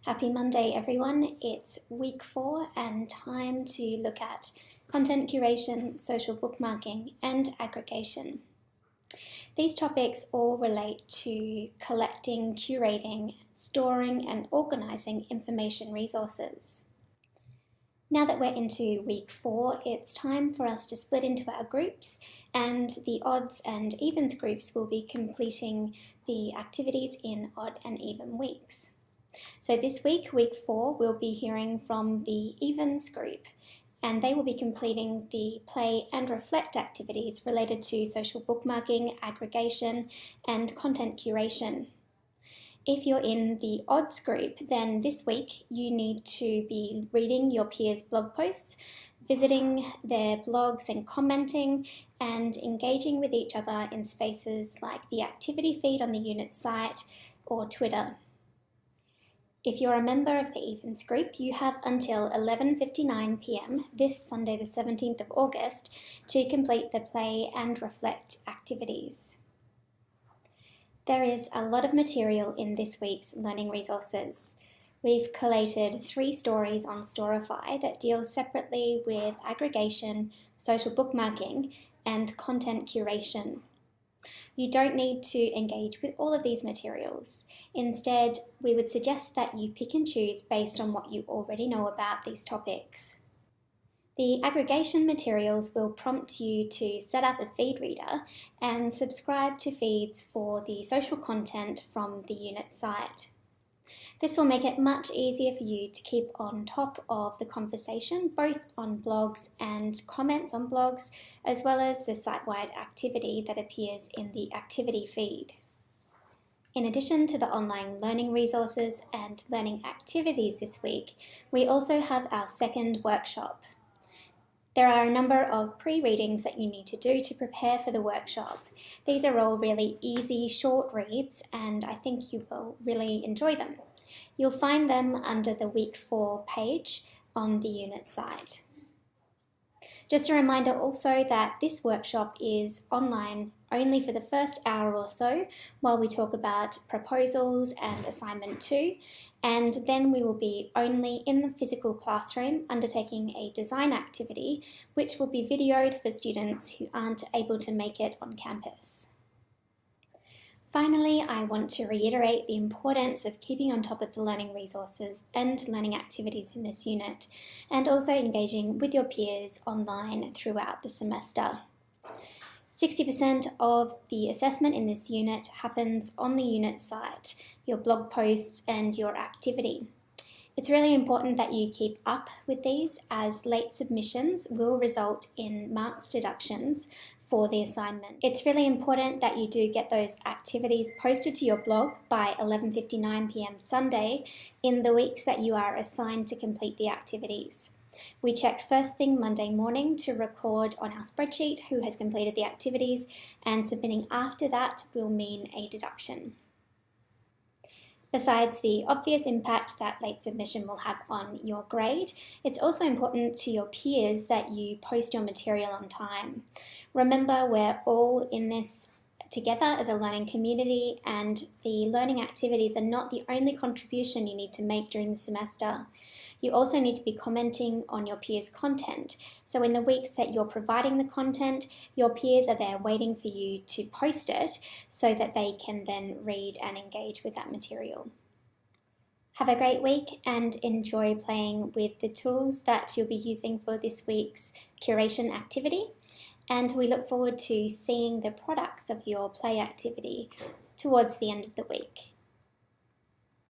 Happy Monday, everyone. It's week 4 and time to look at content curation, social bookmarking, and aggregation. These topics all relate to collecting, curating, storing, and organizing information resources. Now that we're into week 4, it's time for us to split into our groups, and the odds and evens groups will be completing the activities in odd and even weeks. So this week, week 4, we'll be hearing from the evens group, and they will be completing the play and reflect activities related to social bookmarking, aggregation, and content curation. If you're in the odds group, then this week you need to be reading your peers' blog posts, visiting their blogs and commenting, and engaging with each other in spaces like the activity feed on the unit site or Twitter. If you're a member of the evens group, you have until 11:59 p.m. this Sunday the 17th of August to complete the play and reflect activities. There is a lot of material in this week's learning resources. We've collated 3 stories on Storify that deal separately with aggregation, social bookmarking, and content curation. You don't need to engage with all of these materials. Instead, we would suggest that you pick and choose based on what you already know about these topics. The aggregation materials will prompt you to set up a feed reader and subscribe to feeds for the social content from the unit site. This will make it much easier for you to keep on top of the conversation, both on blogs and comments on blogs, as well as the site-wide activity that appears in the activity feed. In addition to the online learning resources and learning activities this week, we also have our second workshop. There are a number of pre-readings that you need to do to prepare for the workshop. These are all really easy, short reads, and I think you will really enjoy them. You'll find them under the week 4 page on the unit site. Just a reminder also that this workshop is online only for the first hour or so while we talk about proposals and assignment 2, and then we will be only in the physical classroom undertaking a design activity which will be videoed for students who aren't able to make it on campus. Finally, I want to reiterate the importance of keeping on top of the learning resources and learning activities in this unit, and also engaging with your peers online throughout the semester. 60% of the assessment in this unit happens on the unit site, your blog posts and your activity. It's really important that you keep up with these, as late submissions will result in marks deductions for the assignment. It's really important that you do get those activities posted to your blog by 11:59 p.m. Sunday in the weeks that you are assigned to complete the activities. We check first thing Monday morning to record on our spreadsheet who has completed the activities, and submitting after that will mean a deduction. Besides the obvious impact that late submission will have on your grade, it's also important to your peers that you post your material on time. Remember, we're all in this together as a learning community, and the learning activities are not the only contribution you need to make during the semester. You also need to be commenting on your peers' content. So in the weeks that you're providing the content, your peers are there waiting for you to post it so that they can then read and engage with that material. Have a great week and enjoy playing with the tools that you'll be using for this week's curation activity. And we look forward to seeing the products of your play activity towards the end of the week.